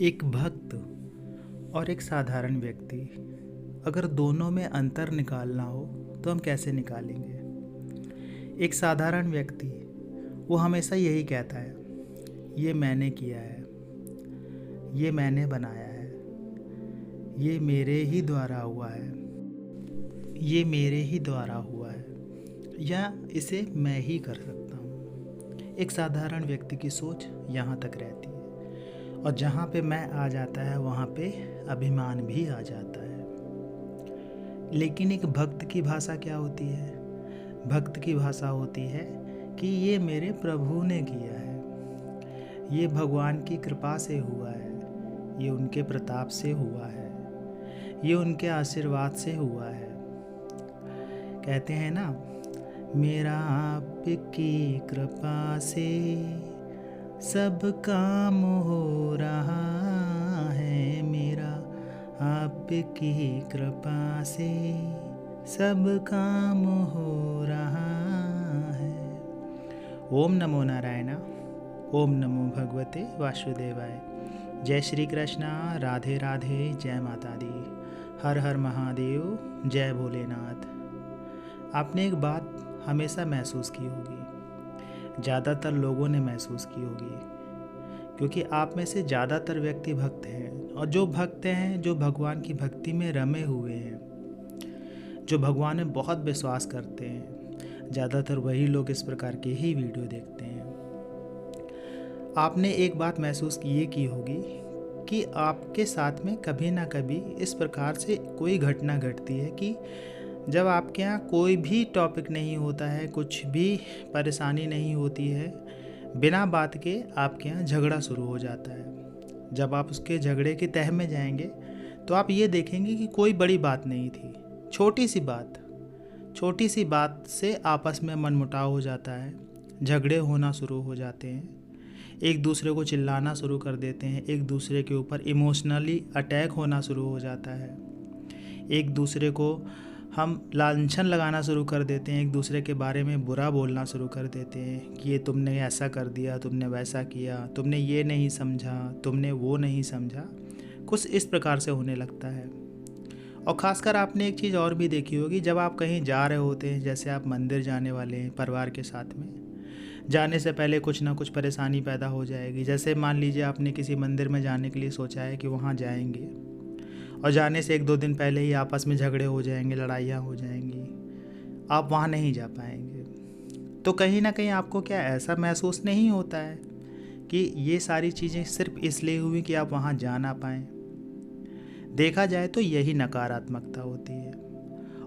एक भक्त और एक साधारण व्यक्ति, अगर दोनों में अंतर निकालना हो तो हम कैसे निकालेंगे। एक साधारण व्यक्ति वो हमेशा यही कहता है, ये मैंने किया है, ये मैंने बनाया है, ये मेरे ही द्वारा हुआ है, ये मेरे ही द्वारा हुआ है, या इसे मैं ही कर सकता हूँ। एक साधारण व्यक्ति की सोच यहाँ तक रहती है, और जहाँ पे मैं आ जाता है वहाँ पे अभिमान भी आ जाता है। लेकिन एक भक्त की भाषा क्या होती है? भक्त की भाषा होती है कि ये मेरे प्रभु ने किया है, ये भगवान की कृपा से हुआ है, ये उनके प्रताप से हुआ है, ये उनके आशीर्वाद से हुआ है। कहते हैं ना, मेरा आपकी कृपा से सब काम हो रहा है, मेरा आपकी कृपा से सब काम हो रहा है। ओम नमो नारायण, ओम नमो भगवते वासुदेवाय। जय श्री कृष्णा, राधे राधे, जय माता दी, हर हर महादेव, जय भोलेनाथ। आपने एक बात हमेशा महसूस की होगी, ज़्यादातर लोगों ने महसूस की होगी, क्योंकि आप में से ज़्यादातर व्यक्ति भक्त हैं, और जो भक्त हैं, जो भगवान की भक्ति में रमे हुए हैं, जो भगवान में बहुत विश्वास करते हैं, ज़्यादातर वही लोग इस प्रकार के ही वीडियो देखते हैं। आपने एक बात महसूस ये की होगी कि आपके साथ में कभी ना कभी इस प्रकार से कोई घटना घटती है कि जब आपके यहाँ कोई भी टॉपिक नहीं होता है, कुछ भी परेशानी नहीं होती है, बिना बात के आपके यहाँ झगड़ा शुरू हो जाता है। जब आप उसके झगड़े की तह में जाएंगे तो आप ये देखेंगे कि कोई बड़ी बात नहीं थी, छोटी सी बात से आपस में मनमुटाव हो जाता है, झगड़े होना शुरू हो जाते हैं, एक दूसरे को चिल्लाना शुरू कर देते हैं, एक दूसरे के ऊपर इमोशनली अटैक होना शुरू हो जाता है, एक दूसरे को हम लांछन लगाना शुरू कर देते हैं, एक दूसरे के बारे में बुरा बोलना शुरू कर देते हैं कि ये तुमने ऐसा कर दिया, तुमने वैसा किया, तुमने ये नहीं समझा, तुमने वो नहीं समझा, कुछ इस प्रकार से होने लगता है। और ख़ासकर आपने एक चीज़ और भी देखी होगी, जब आप कहीं जा रहे होते हैं, जैसे आप मंदिर जाने वाले हैं परिवार के साथ में, जाने से पहले कुछ ना कुछ परेशानी पैदा हो जाएगी। जैसे मान लीजिए आपने किसी मंदिर में जाने के लिए सोचा है कि वहाँ जाएंगे, और जाने से 1-2 दिन पहले ही आपस में झगड़े हो जाएंगे, लड़ाइयाँ हो जाएंगी, आप वहाँ नहीं जा पाएंगे। तो कहीं ना कहीं आपको क्या ऐसा महसूस नहीं होता है कि ये सारी चीज़ें सिर्फ इसलिए हुई कि आप वहाँ जा ना पाएँ? देखा जाए तो यही नकारात्मकता होती है,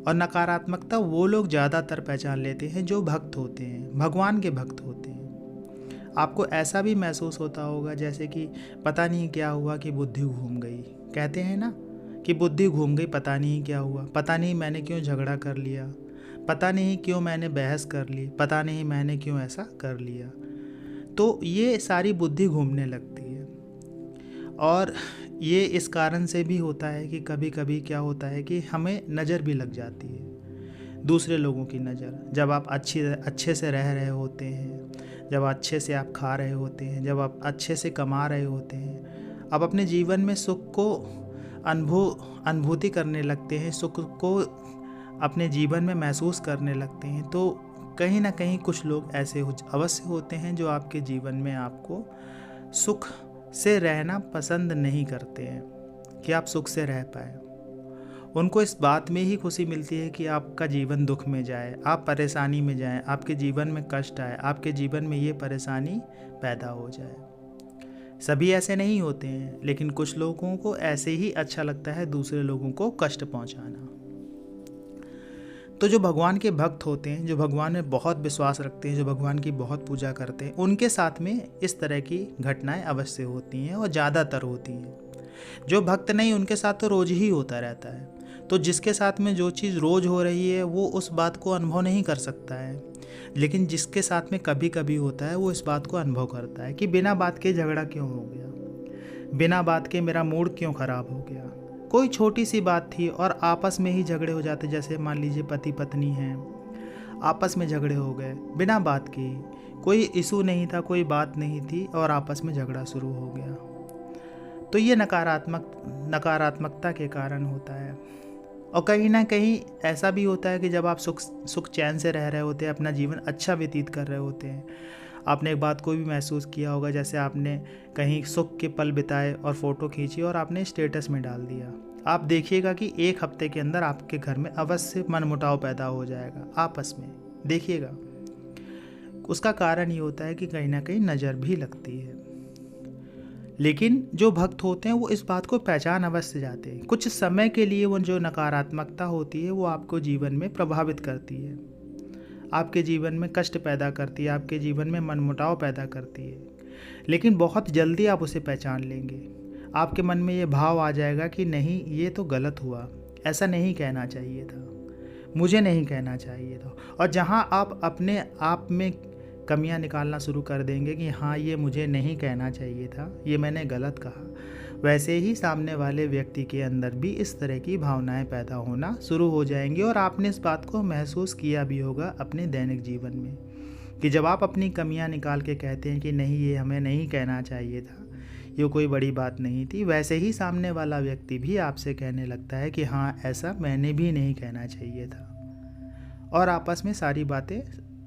और नकारात्मकता वो लोग ज़्यादातर पहचान लेते हैं जो भक्त होते हैं, भगवान के भक्त होते हैं। आपको ऐसा भी महसूस होता होगा जैसे कि पता नहीं क्या हुआ कि बुद्धि घूम गई। कहते हैं ना कि बुद्धि घूम गई, पता नहीं क्या हुआ, पता नहीं मैंने क्यों झगड़ा कर लिया, पता नहीं क्यों मैंने बहस कर ली, पता नहीं मैंने क्यों ऐसा कर लिया। तो ये सारी बुद्धि घूमने लगती है, और ये इस कारण से भी होता है कि कभी कभी क्या होता है कि हमें नज़र भी लग जाती है, दूसरे लोगों की नज़र। जब आप अच्छे से रह रहे होते हैं, जब अच्छे से आप खा रहे होते हैं, जब आप अच्छे से कमा रहे होते हैं, आप अपने जीवन में सुख को अनुभूति करने लगते हैं, सुख को अपने जीवन में महसूस करने लगते हैं, तो कहीं ना कहीं कुछ लोग ऐसे अवश्य होते हैं जो आपके जीवन में आपको सुख से रहना पसंद नहीं करते हैं कि आप सुख से रह पाए। उनको इस बात में ही खुशी मिलती है कि आपका जीवन दुख में जाए, आप परेशानी में जाएं, आपके जीवन में कष्ट आए, आपके जीवन में ये परेशानी पैदा हो जाए। सभी ऐसे नहीं होते हैं, लेकिन कुछ लोगों को ऐसे ही अच्छा लगता है दूसरे लोगों को कष्ट पहुंचाना। तो जो भगवान के भक्त होते हैं, जो भगवान में बहुत विश्वास रखते हैं, जो भगवान की बहुत पूजा करते हैं, उनके साथ में इस तरह की घटनाएं अवश्य होती हैं, और ज़्यादातर होती हैं। जो भक्त नहीं, उनके साथ तो रोज़ ही होता रहता है। तो जिसके साथ में जो चीज़ रोज़ हो रही है वो उस बात को अनुभव नहीं कर सकता है, लेकिन जिसके साथ में कभी कभी होता है वो इस बात को अनुभव करता है कि बिना बात के झगड़ा क्यों हो गया, बिना बात के मेरा मूड क्यों ख़राब हो गया। कोई छोटी सी बात थी और आपस में ही झगड़े हो जाते। जैसे मान लीजिए पति पत्नी हैं, आपस में झगड़े हो गए बिना बात के, कोई इशू नहीं था, कोई बात नहीं थी, और आपस में झगड़ा शुरू हो गया। तो ये नकारात्मकता के कारण होता है। और कहीं ना कहीं ऐसा भी होता है कि जब आप सुख चैन से रह रहे होते हैं, अपना जीवन अच्छा व्यतीत कर रहे होते हैं, आपने एक बात को भी महसूस किया होगा, जैसे आपने कहीं सुख के पल बिताए और फ़ोटो खींची और आपने स्टेटस में डाल दिया। आप देखिएगा कि 1 हफ्ते के अंदर आपके घर में अवश्य मनमुटाव पैदा हो जाएगा आपस में, देखिएगा। उसका कारण ये होता है कि कहीं ना कहीं नज़र भी लगती है। लेकिन जो भक्त होते हैं वो इस बात को पहचान अवश्य जाते हैं। कुछ समय के लिए वो जो नकारात्मकता होती है वो आपको जीवन में प्रभावित करती है, आपके जीवन में कष्ट पैदा करती है, आपके जीवन में मनमुटाव पैदा करती है। लेकिन बहुत जल्दी आप उसे पहचान लेंगे। आपके मन में ये भाव आ जाएगा कि नहीं, ये तो गलत हुआ, ऐसा नहीं कहना चाहिए था, मुझे नहीं कहना चाहिए था। और जहाँ आप अपने आप में कमियां निकालना शुरू कर देंगे कि हाँ, ये मुझे नहीं कहना चाहिए था, ये मैंने गलत कहा, वैसे ही सामने वाले व्यक्ति के अंदर भी इस तरह की भावनाएं पैदा होना शुरू हो जाएंगी। और आपने इस बात को महसूस किया भी होगा अपने दैनिक जीवन में कि जब आप अपनी कमियां निकाल के कहते हैं कि नहीं, ये हमें नहीं कहना चाहिए था, ये कोई बड़ी बात नहीं थी, वैसे ही सामने वाला व्यक्ति भी आपसे कहने लगता है कि हाँ, ऐसा मैंने भी नहीं कहना चाहिए था। और आपस में सारी बातें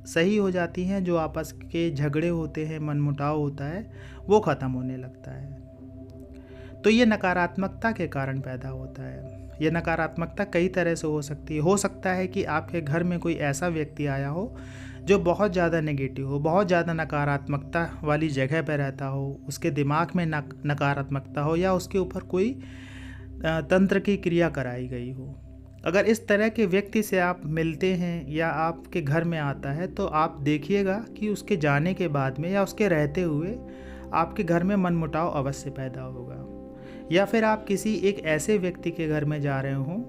सही हो जाती हैं। जो आपस के झगड़े होते हैं, मनमुटाव होता है, वो ख़त्म होने लगता है। तो ये नकारात्मकता के कारण पैदा होता है। ये नकारात्मकता कई तरह से हो सकती है। हो सकता है कि आपके घर में कोई ऐसा व्यक्ति आया हो जो बहुत ज़्यादा नेगेटिव हो, बहुत ज़्यादा नकारात्मकता वाली जगह पर रहता हो, उसके दिमाग में नकारात्मकता हो, या उसके ऊपर कोई तंत्र की क्रिया कराई गई हो। अगर इस तरह के व्यक्ति से आप मिलते हैं या आपके घर में आता है, तो आप देखिएगा कि उसके जाने के बाद में या उसके रहते हुए आपके घर में मनमुटाव अवश्य पैदा होगा। या फिर आप किसी एक ऐसे व्यक्ति के घर में जा रहे हों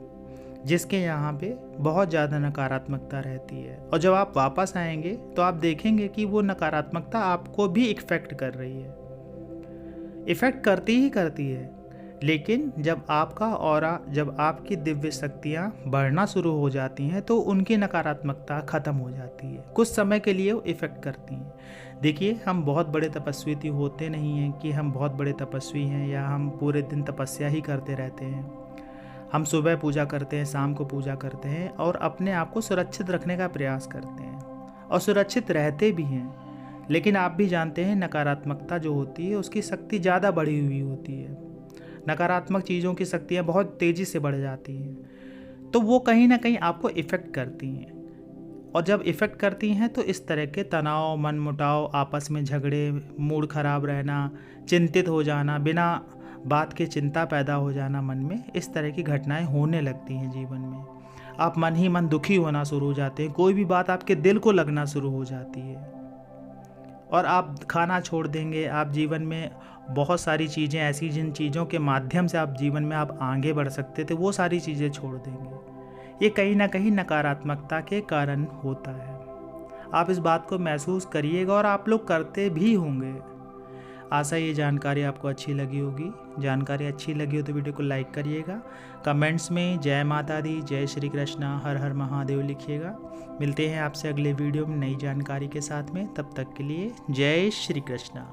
जिसके यहाँ पे बहुत ज़्यादा नकारात्मकता रहती है, और जब आप वापस आएंगे तो आप देखेंगे कि वो नकारात्मकता आपको भी इफ़ेक्ट कर रही है, इफ़ेक्ट करती है। लेकिन जब आपका ऑरा, जब आपकी दिव्य शक्तियाँ बढ़ना शुरू हो जाती हैं, तो उनकी नकारात्मकता ख़त्म हो जाती है। कुछ समय के लिए वो इफ़ेक्ट करती हैं। देखिए, हम बहुत बड़े तपस्वी होते नहीं हैं कि हम बहुत बड़े तपस्वी हैं या हम पूरे दिन तपस्या ही करते रहते हैं। हम सुबह पूजा करते हैं, शाम को पूजा करते हैं और अपने आप को सुरक्षित रखने का प्रयास करते हैं और सुरक्षित रहते भी हैं। लेकिन आप भी जानते हैं, नकारात्मकता जो होती है उसकी शक्ति ज़्यादा बढ़ी हुई होती है। नकारात्मक चीज़ों की शक्तियाँ बहुत तेज़ी से बढ़ जाती हैं, तो वो कहीं ना कहीं आपको इफ़ेक्ट करती हैं। और जब इफ़ेक्ट करती हैं तो इस तरह के तनाव, मनमुटाव, आपस में झगड़े, मूड ख़राब रहना, चिंतित हो जाना, बिना बात के चिंता पैदा हो जाना मन में, इस तरह की घटनाएं होने लगती हैं जीवन में। आप मन ही मन दुखी होना शुरू हो जाते हैं, कोई भी बात आपके दिल को लगना शुरू हो जाती है और आप खाना छोड़ देंगे। आप जीवन में बहुत सारी चीज़ें ऐसी, जिन चीज़ों के माध्यम से आप जीवन में आप आगे बढ़ सकते थे, वो सारी चीज़ें छोड़ देंगे। ये कहीं ना कहीं नकारात्मकता के कारण होता है। आप इस बात को महसूस करिएगा और आप लोग करते भी होंगे। आशा ये जानकारी आपको अच्छी लगी होगी। जानकारी अच्छी लगी हो तो वीडियो को लाइक करिएगा। कमेंट्स में जय माता दी, जय श्री कृष्णा, हर हर महादेव लिखिएगा। मिलते हैं आपसे अगले वीडियो में नई जानकारी के साथ में। तब तक के लिए जय श्री कृष्णा।